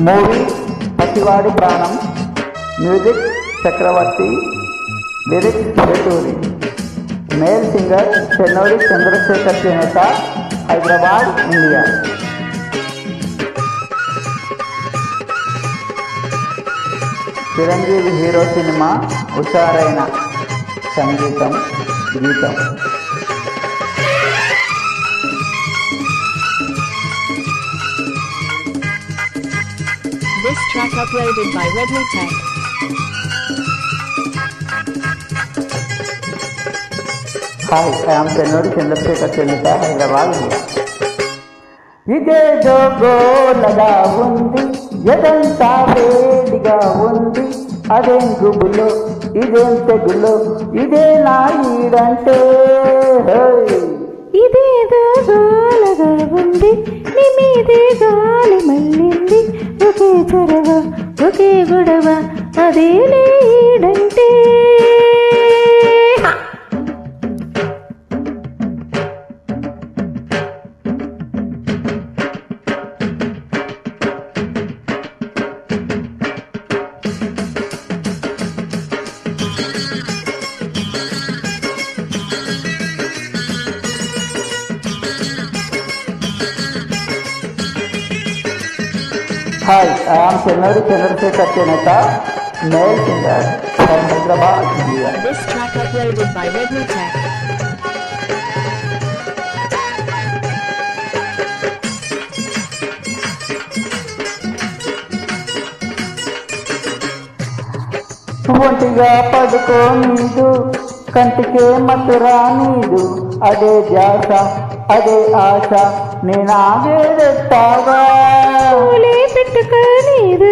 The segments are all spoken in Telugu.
Movie Pasivadi Pranam. Music Chakravarthi. Lyrics Veturi. Male singer Chennuri Chandrasekhar చేనేత, Hyderabad, India. Chiranjeevi hero cinema. హుషారైన సంగీతం, గీతం. This track uploaded by Redmi Tech. Hi, I'm Chennuri Chandrasekhar చేనేత, హైదరాబాద్, ఇండియా. ఇదేదో గోలగా ఉంది, ఎదంతా వేడిగా ఉంది, అదేం గుబులో ఇదేం తెగులో, ఇదే నా ఈడంటే. ఇదేదో గోలగా ఉంది, నీ మీదే గాలి మళ్ళింది, ఒకే చొరవ ఒకే గొడవ, అదే ఈడంటే. హాయ్, ఐఎమ్ చెన్నూరి చంద్రశేఖర్ చేనేత, male singer from Hyderabad, India. This track uploaded by Redmi Tech. ఒంటిగా పడుకో నీదు, కంటికే మతురా నీదు, అదే ధ్యాస అదే ఆశ, నేనాగేదెట్టాగా. పూలే పెట్టుక నీదు,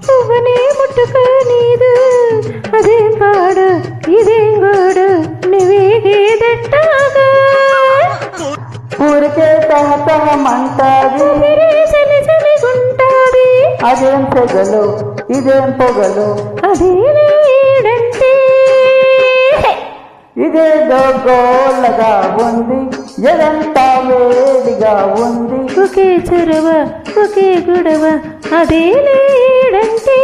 పువ్వనే ముట్టుక నీదు, అదేం పాడు ఇదేం గోడు, నువ్వేగేదెట్టాగా. ఊరికే తహతహమంటాది, సలిసలిగుంటాది, అదేం తెగలు ఇదేం పొగలు, అదే నీడంటే. ఇదేదో గోళ్ళగా ఉంది, ఎదంతా వేడిగా ఉంది, ఒకే చొరవ ఒకే గొడవ, అదే నీడంటే.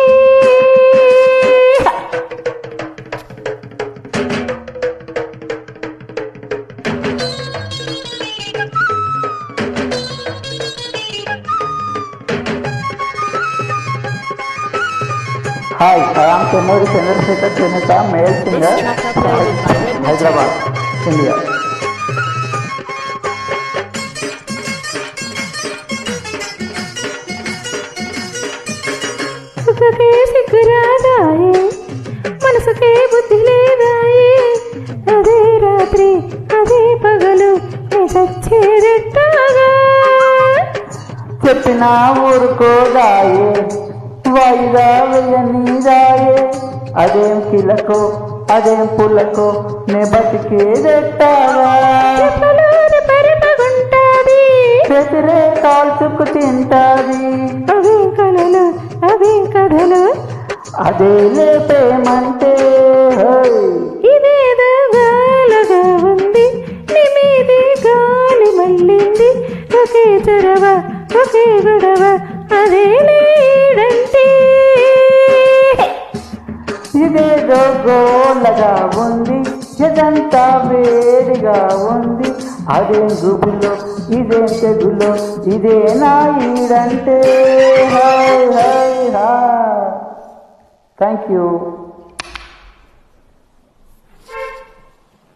హాయ్, ఐఎమ్ చెన్నూరి చంద్రశేఖర్ చేనేత, మేల్ సింగర్, హైదరాబాద్, ఇండియా. సుఖకే సిగ్గురాదాయే, మనసుకే బుద్ధి లేదాయే, అదే రాత్రి అదే పగలు, చచ్చేదెట్టాగా. చెప్పిన ఊరుకోదాయే, వాయిదా వెయ్యనీదాయే, అదేం కిలకో అదేం పులకో, నే బతికేదెట్టాగా. చెప్పలోని పరిపగుంటాది, పెసిరే కాల్చుకు తింటాది, అవే కలలు అవే కథలు, అదే లేపేమంటే. ఇదేదో గాలగా ఉంది, నీ మీదే గాలి మళ్ళింది, ఒకే చొరవ ఒకే గొడవ, అదే నీడంటే. ఇదేదో గోలగా ఉంది, ఎదంతా వేడిగా ఉంది, అదేం గుబులో ఇదేం తెగులో, ఇదే నా ఈడంటే. Hi hi hi. Thank you.